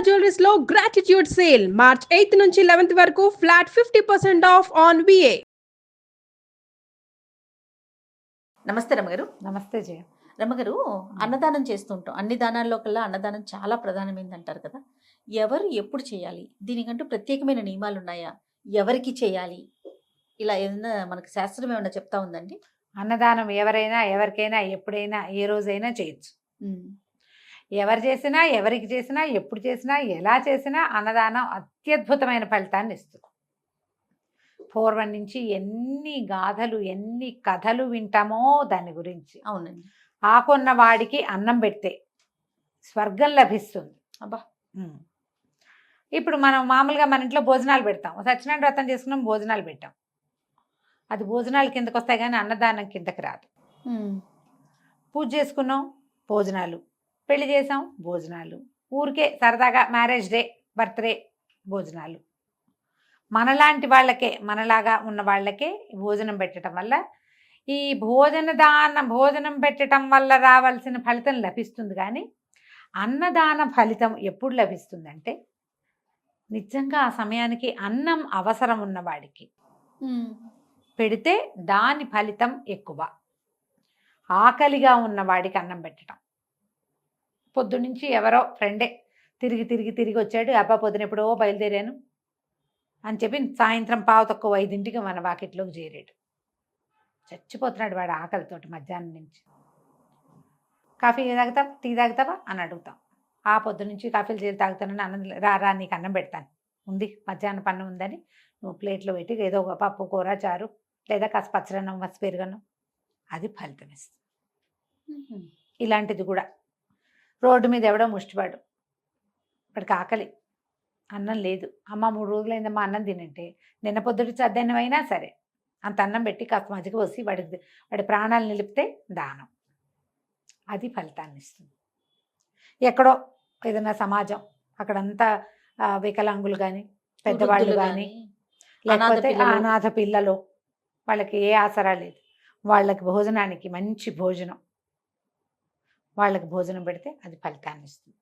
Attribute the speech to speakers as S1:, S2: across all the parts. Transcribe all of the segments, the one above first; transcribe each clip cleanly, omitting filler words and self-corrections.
S1: Jewelleries లో gratitude sale March 8 నుంచి 11 వరకు ఫ్లాట్ 50% ఆఫ్ ఆన్ విఏ.
S2: నమస్తే రమ్మగారు.
S3: నమస్తే జయ.
S2: రమ్మగారు, అన్నదానం చేస్తుంటాం. అన్ని దానాల్లో కల్లా అన్నదానం చాలా ప్రధానమైనది అంటారు కదా. ఎవరు ఎప్పుడు చేయాలి? దీనికంటూ ప్రత్యేకమైన నియమాలు ఉన్నాయా? ఎవరికి చేయాలి? ఇలా ఏదైనా మనకు శాస్త్రం ఏమైనా చెప్తా ఉందండి?
S3: అన్నదానం ఎవరైనా ఎవరికైనా ఎప్పుడైనా ఏ రోజైనా చేయొచ్చు. ఎవరు చేసినా ఎవరికి చేసినా ఎప్పుడు చేసినా ఎలా చేసినా అన్నదానం అత్యద్భుతమైన ఫలితాన్ని ఇస్తుంది. పూర్వం నుంచి ఎన్ని గాథలు ఎన్ని కథలు వింటామో దాని గురించి.
S2: అవునండి.
S3: ఆకున్న వాడికి అన్నం పెడితే స్వర్గం లభిస్తుంది.
S2: అబ్బా.
S3: ఇప్పుడు మనం మామూలుగా మన ఇంట్లో భోజనాలు పెడతాం. సత్యనారాయణ వ్రతం చేసుకున్నాం, భోజనాలు పెట్టాం. అది భోజనాల కిందకు వస్తాయి కానీ అన్నదానం కిందకి రాదు. పూజ చేసుకున్నాం, భోజనాలు. పెళ్లి చేసాం, భోజనాలు. ఊరికే సరదాగా మ్యారేజ్ డే, బర్త్డే, భోజనాలు. మనలాంటి వాళ్ళకే, మనలాగా ఉన్న వాళ్ళకే భోజనం పెట్టడం వల్ల ఈ భోజనం పెట్టడం వల్ల రావాల్సిన ఫలితం లభిస్తుంది. కానీ అన్నదాన ఫలితం ఎప్పుడు లభిస్తుందంటే నిజంగా ఆ సమయానికి అన్నం అవసరం ఉన్నవాడికి పెడితే దాని ఫలితం ఎక్కువ. ఆకలిగా ఉన్నవాడికి అన్నం పెట్టడం. పొద్దునుంచి ఎవరో ఫ్రెండే తిరిగి వచ్చాడు, అబ్బా పొద్దున ఎప్పుడో బయలుదేరాను అని చెప్పి సాయంత్రం 4:45 మన వాకిట్లోకి చేరాడు. చచ్చిపోతున్నాడు వాడు ఆకలితోటి మధ్యాహ్నం నుంచి. కాఫీ తాగుతావా, టీ తాగుతావా అని అడుగుతాం. ఆ పొద్దు నుంచి కాఫీలు చేసి తాగుతానని అన్నం రా నీకు అన్నం పెడతాను, ఉంది మధ్యాహ్నం పన్ను ఉందని నువ్వు ప్లేట్లో పెట్టి ఏదో ఒక పప్పు కూర చారు లేదా కాస్త పచ్చరన్నం మసి పెరుగన్నం, అది ఫలితం ఇస్తుంది. ఇలాంటిది కూడా రోడ్డు మీద ఎవడో ముష్టివాడు, వాడికి ఆకలి, అన్నం లేదు, అమ్మ 3 రోజులైందమ్మా అన్నం తినంటే నిన్న పొద్దుటి చద్దన్నం అయినా సరే అంత అన్నం పెట్టి కాస్త మజ్జిగ పోసి వాడి ప్రాణాలు నిలిపితే దానం, అది ఫలితాన్ని ఇస్తుంది. ఎక్కడో ఏదైనా సమాజం అక్కడంతా వికలాంగులు కానీ పెద్దవాళ్ళు కానీ లేకపోతే అనాథ పిల్లలు, వాళ్ళకి ఏ ఆసరా లేదు, వాళ్ళకి భోజనానికి మంచి భోజనం, వాళ్ళకి భోజనం పెడితే అది ఫలితాన్ని ఇస్తుంది.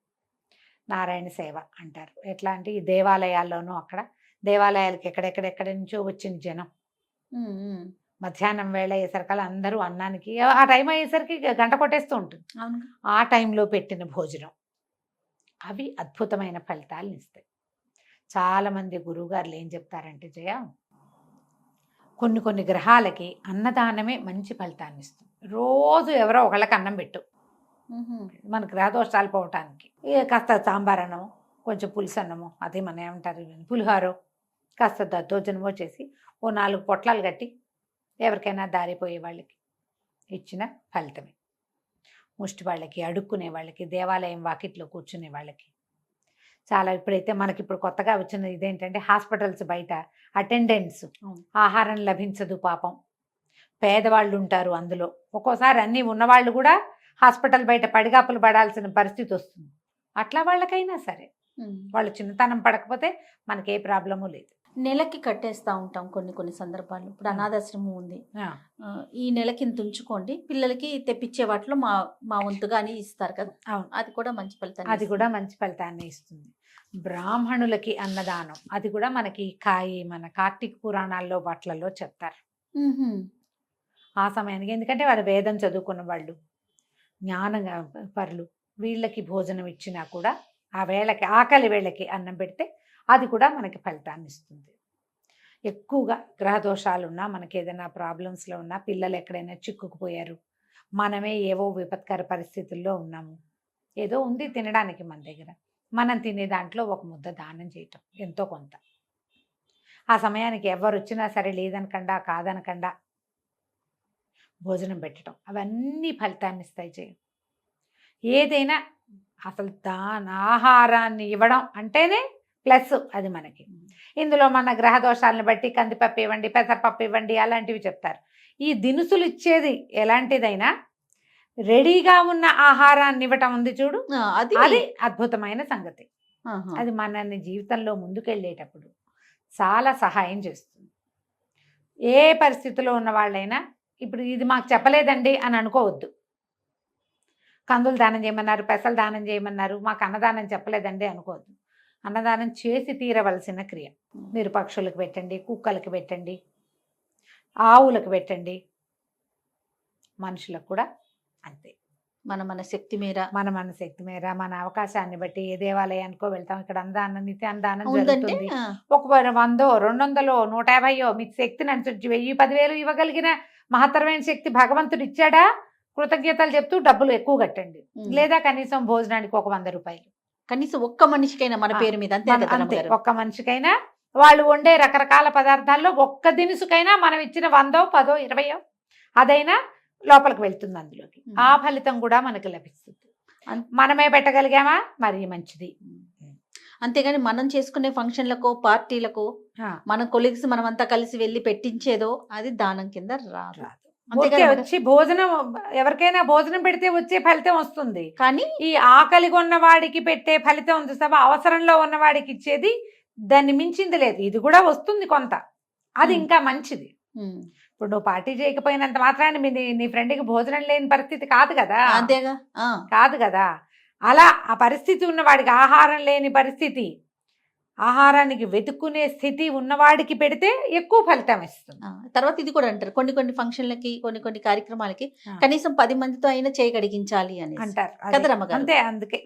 S3: నారాయణ సేవ అంటారు. ఎట్లా అంటే ఈ దేవాలయాల్లోనూ అక్కడ దేవాలయాలకి ఎక్కడెక్కడెక్కడి నుంచో వచ్చిన జనం మధ్యాహ్నం వేళ అయ్యేసరికల్లా అందరూ అన్నానికి ఆ టైం అయ్యేసరికి గంట కొట్టేస్తూ ఉంటుంది. ఆ టైంలో పెట్టిన భోజనం అవి అద్భుతమైన ఫలితాలను ఇస్తాయి. చాలామంది గురువుగారులు ఏం చెప్తారంటే జయ, కొన్ని గ్రహాలకి అన్నదానమే మంచి ఫలితాన్ని ఇస్తుంది. రోజు ఎవరో ఒకళ్ళకి అన్నం పెట్టు, మన గ్రహదోషాలు పోవటానికి. కాస్త సాంబార్ అన్నమో కొంచెం పులుసు అన్నమో, అదే మన ఏమంటారు పులిహారో కాస్త దద్దోజనమో చేసి ఓ 4 పొట్లాలు కట్టి ఎవరికైనా దారిపోయే వాళ్ళకి ఇచ్చిన ఫలితమే. ముష్టి వాళ్ళకి, అడుక్కునే వాళ్ళకి, దేవాలయం వాకిట్లో కూర్చునే వాళ్ళకి చాలా. ఇప్పుడైతే మనకి ఇప్పుడు కొత్తగా వచ్చిన ఇదేంటంటే హాస్పిటల్స్ బయట అటెండెన్స్ ఆహారం లభించదు పాపం, పేదవాళ్ళు ఉంటారు అందులో. ఒక్కోసారి అన్నీ ఉన్నవాళ్ళు కూడా హాస్పిటల్ బయట పడిగాపులు పడాల్సిన పరిస్థితి వస్తుంది. అట్లా వాళ్ళకైనా సరే వాళ్ళు చిన్నతనం పడకపోతే మనకే ప్రాబ్లము లేదు.
S2: నెలకి కట్టేస్తూ ఉంటాం కొన్ని సందర్భాలు. ఇప్పుడు అనాథాశ్రమం ఉంది, ఈ నెలకి ఇంత ఉంచుకోండి, పిల్లలకి తెప్పించే వాటిలో మా వంతుగా అని ఇస్తారు కదా. అది కూడా మంచి ఫలితాన్ని,
S3: అది కూడా మంచి ఫలితాన్ని ఇస్తుంది. బ్రాహ్మణులకి అన్నదానం, అది కూడా మనకి మన కార్తీక పురాణాల్లో వాటిలలో చెప్తారు. ఆ సమయానికి ఎందుకంటే వాళ్ళు వేదం చదువుకున్న వాళ్ళు, జ్ఞానంగా పరులు, వీళ్ళకి భోజనం ఇచ్చినా కూడా ఆ వేళకి ఆకలి వేళకి అన్నం పెడితే అది కూడా మనకి ఫలితాన్ని ఇస్తుంది. ఎక్కువగా గ్రహదోషాలు ఉన్నా, మనకి ఏదైనా ప్రాబ్లమ్స్లో ఉన్నా, పిల్లలు ఎక్కడైనా చిక్కుకుపోయారు, మనమే ఏవో విపత్కర పరిస్థితుల్లో ఉన్నాము, ఏదో ఉంది తినడానికి మన దగ్గర, మనం తినే దాంట్లో ఒక ముద్ద దానం చేయటం ఎంతో కొంత. ఆ సమయానికి ఎవరు వచ్చినా సరే లేదనకుండా కాదనకుండా భోజనం పెట్టడం, అవన్నీ ఫలితాన్ని ఇస్తాయి. చేయ ఏదైనా అసలు ఆహారాన్ని ఇవ్వడం అంటేనే ప్లస్ అది మనకి. ఇందులో మన గ్రహదోషాలను బట్టి కందిపప్పు ఇవ్వండి, పెసరపప్పు ఇవ్వండి అలాంటివి చెప్తారు. ఈ దినుసులు ఇచ్చేది ఎలాంటిదైనా రెడీగా ఉన్న ఆహారాన్ని ఇవ్వటం ఉంది చూడు, అది అద్భుతమైన సంగతి. అది మనల్ని జీవితంలో ముందుకెళ్ళేటప్పుడు చాలా సహాయం చేస్తుంది. ఏ పరిస్థితిలో ఉన్న వాళ్ళైనా ఇప్పుడు ఇది మాకు చెప్పలేదండి అని అనుకోవద్దు. కందులు దానం చేయమన్నారు, పెసలు దానం చేయమన్నారు, మాకు అన్నదానం చెప్పలేదండి అనుకోవద్దు. అన్నదానం చేసి తీరవలసిన క్రియ. మీరు పక్షులకు పెట్టండి, కుక్కలకు పెట్టండి, ఆవులకు పెట్టండి, మనుషులకు కూడా అంతే.
S2: మన శక్తి మేర
S3: మన శక్తి మేర మన అవకాశాన్ని బట్టి ఏ దేవాలయానికో వెళ్తాం. ఇక్కడ అన్నదానం నిత్య అన్నదానం
S2: ఉందంటే
S3: జరుగుతుంది. ఒక 100, 200, 150 మీకు శక్తిని అనుసరించి 1000, 10,000 ఇవ్వగలిగిన మహత్తరమైన శక్తి భగవంతుడు ఇచ్చాడా, కృతజ్ఞతలు చెప్తూ డబ్బులు ఎక్కువ కట్టండి. లేదా కనీసం భోజనానికి ఒక 100 రూపాయలు,
S2: కనీసం ఒక్క మనిషికైనా మన పేరు మీద అంతే కదా
S3: అంతే.
S2: రమ్మగారు.
S3: ఒక్క మనిషికైనా వాళ్ళు వండే రకరకాల పదార్థాల్లో ఒక్క దినుసుకైనా మనం ఇచ్చిన 100, 10, 20 అదైనా లోపలికి వెళ్తుంది అందులోకి. ఆ ఫలితం కూడా మనకి లభిస్తుంది. మనమే పెట్టగలిగామా మరి మంచిది.
S2: అంతేగాని మనం చేసుకునే ఫంక్షన్లకు, పార్టీలకు మన కొలీగ్స్ మనమంతా కలిసి వెళ్ళి పెట్టించేదో అది దానం కింద రాదు.
S3: ఊరికే వచ్చి భోజనం, ఎవరికైనా భోజనం పెడితే వచ్చే ఫలితం వస్తుంది.
S2: కానీ
S3: ఈ ఆకలిగా ఉన్న వాడికి పెట్టే ఫలితం ఉంది తప్ప అవసరంలో ఉన్న వాడికి ఇచ్చేది దాన్ని మించింది లేదు. ఇది కూడా వస్తుంది కొంత, అది ఇంకా మంచిది. ఇప్పుడు నువ్వు పార్టీ చేయకపోయినంత మాత్రాన్ని నీ ఫ్రెండ్కి భోజనం లేని పరిస్థితి కాదు కదా.
S2: అంతేగా,
S3: కాదు కదా. అలా ఆ పరిస్థితి ఉన్నవాడికి, ఆహారం లేని పరిస్థితి, ఆహారానికి వెతుక్కునే స్థితి ఉన్నవాడికి పెడితే ఎక్కువ ఫలితం ఇస్తుంది.
S2: తర్వాత ఇది కూడా అంటారు, కొన్ని ఫంక్షన్లకి, కొన్ని కార్యక్రమాలకి కనీసం 10 మందితో అయినా చేయగలిగించాలి అని
S3: అంటారు
S2: కదా రమ్మగారు.
S3: అంతే. అందుకే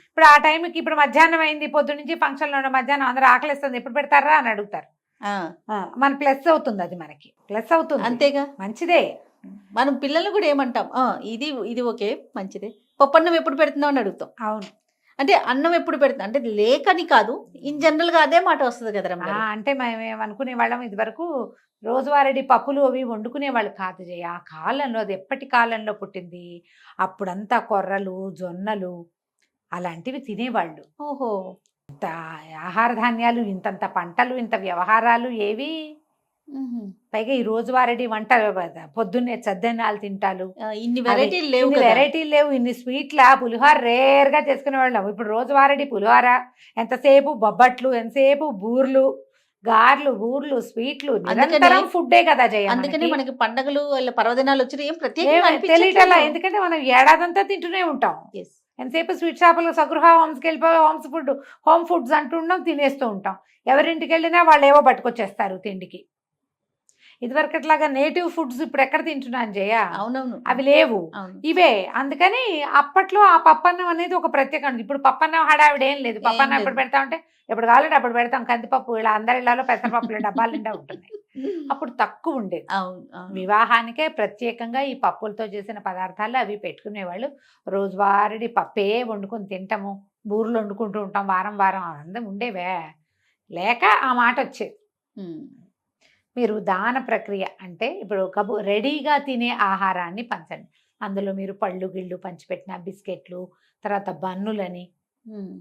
S3: ఇప్పుడు ఆ టైంకి, ఇప్పుడు మధ్యాహ్నం అయింది, పొద్దు నుంచి ఫంక్షన్లో ఉన్న మధ్యాహ్నం అందరూ ఆకలిస్తుంది, ఎప్పుడు పెడతారా అని అడుగుతారు. మన ప్లస్ అవుతుంది, అది మనకి ప్లస్ అవుతుంది.
S2: అంతేగా,
S3: మంచిదే.
S2: మనం పిల్లలు కూడా ఏమంటాం, ఇది ఓకే మంచిదే, పప్పన్నం ఎప్పుడు పెడుతున్నావు అని అడుగుతాం.
S3: అవును.
S2: అంటే అన్నం ఎప్పుడు పెడుతున్నా అంటే లేకని కాదు, ఇన్ జనరల్ గా అదే మాట వస్తుంది కదా.
S3: అంటే మేము అనుకునే వాళ్ళం ఇది వరకు రోజువారీ పప్పులు అవి వండుకునే వాళ్ళు కాదు జయ. ఆ కాలంలో, అది ఎప్పటి కాలంలో పుట్టింది, అప్పుడంతా కొర్రలు, జొన్నలు అలాంటివి తినేవాళ్ళు.
S2: ఓహో,
S3: ఇంత ఆహార ధాన్యాలు, ఇంతంత పంటలు, ఇంత వ్యవహారాలు ఏవి. పైగా ఈ రోజువారీ వంట, పొద్దున్నే చద్దన్నాలు తింటాలు,
S2: ఇన్ని వెరైటీలు
S3: లేవు, ఇన్ని స్వీట్ల పులిహోర రేర్ గా చేసుకునే వాళ్ళం. ఇప్పుడు రోజువారీ పులిహోర, ఎంతసేపు బొబ్బట్లు, ఎంతసేపు బూర్లు, గార్లు, బూర్లు, స్వీట్లు, నిరంతరం ఫుడ్డే కదా జయ.
S2: అందుకని మనకి పండుగలు పర్వదినాలు వచ్చిన ఏం
S3: తెలియటలా, ఎందుకంటే మనం ఏడాదంతా తింటూనే ఉంటాం. ఎంతసేపు స్వీట్ షాపులు, సగృహ హోమ్స్కి వెళ్ళిపోయి హోమ్ ఫుడ్స్ అంటున్నాం, తినేస్తూ ఉంటాం. ఎవరింటికి వెళ్ళినా వాళ్ళు ఏవో పట్టుకొచ్చేస్తారు తిండికి. ఇదివరకు అట్లాగా నేటివ్ ఫుడ్స్ ఇప్పుడు ఎక్కడ తింటున్నాను జయ?
S2: అవునవును,
S3: అవి లేవు, ఇవే. అందుకని అప్పట్లో ఆ పప్పన్నం అనేది ఒక ప్రత్యేకం. ఇప్పుడు పప్పన్నం హడావిడి ఏం లేదు. పప్పన్నం ఎప్పుడు పెడతా ఉంటే ఎప్పుడు కావాలంటే అప్పుడు పెడతాం. కందిపప్పు ఇలా అందరి ఇళ్లలో పెసరపప్పులు డబ్బాలు నిండా ఉంటున్నాయి. అప్పుడు తక్కువ ఉండేది. వివాహానికే ప్రత్యేకంగా ఈ పప్పులతో చేసిన పదార్థాలు అవి పెట్టుకునేవాళ్ళు. రోజువారీ పప్పే వండుకొని తింటాము, బూర్లు వండుకుంటూ ఉంటాం, వారం వారం అందం ఉండేవే లేక ఆ మాట వచ్చేది. మీరు దాన ప్రక్రియ అంటే ఇప్పుడు రెడీగా తినే ఆహారాన్ని పంచండి. అందులో మీరు పళ్ళు గిళ్ళు పంచిపెట్టిన, బిస్కెట్లు, తర్వాత బన్నులని,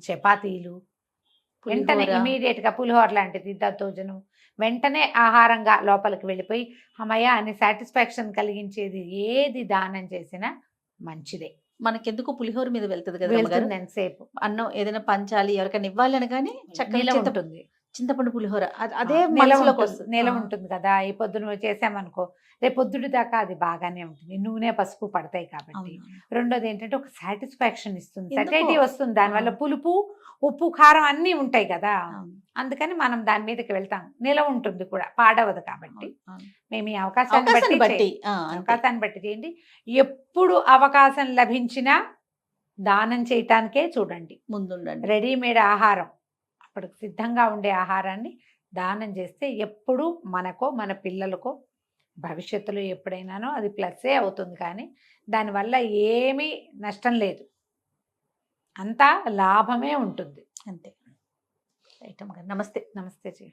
S3: చపాతీలు, వెంటనే ఇమీడియట్ గా పులిహోర లాంటిది, దద్దోజనం, వెంటనే ఆహారంగా లోపలికి వెళ్ళిపోయి అమ్మయ్య అని సాటిస్ఫాక్షన్ కలిగించేది ఏది దానం చేసినా మంచిదే.
S2: మనకెందుకు పులిహోర మీద వెళ్తుంది కదా
S3: ఎంతసేపు.
S2: అన్నం ఏదైనా పంచాలి, ఎవరికైనా ఇవ్వాలి అనగానే చక్కగా
S3: ఉంటుంది.
S2: చింతపండు పులిహోర అదే
S3: నెల ఉంటుంది కదా. ఈ పొద్దున చేసామనుకో, రేపు పొద్దుడి దాకా అది బాగానే ఉంటుంది. నూనె, పసుపు పడతాయి కాబట్టి. రెండోది ఏంటంటే ఒక సాటిస్ఫాక్షన్ ఇస్తుంది, సటైటీ వస్తుంది. దానివల్ల పులుపు, ఉప్పు, కారం అన్నీ ఉంటాయి కదా. అందుకని మనం దాని మీదకి వెళ్తాం. నిల ఉంటుంది కూడా, పాడవదు కాబట్టి. మేము ఈ అవకాశాన్ని బట్టి చేయండి. ఎప్పుడు అవకాశం లభించినా దానం చేయటానికే చూడండి, ముందుండండి. రెడీమేడ్ ఆహారం, అప్పటికి సిద్ధంగా ఉండే ఆహారాన్ని దానం చేస్తే ఎప్పుడు మనకో మన పిల్లలకో భవిష్యత్తులో ఎప్పుడైనానో అది ప్లస్సే అవుతుంది. కానీ దానివల్ల ఏమీ నష్టం లేదు, అంతా లాభమే ఉంటుంది.
S2: అంతే. నమస్తే.
S3: నమస్తే జీ.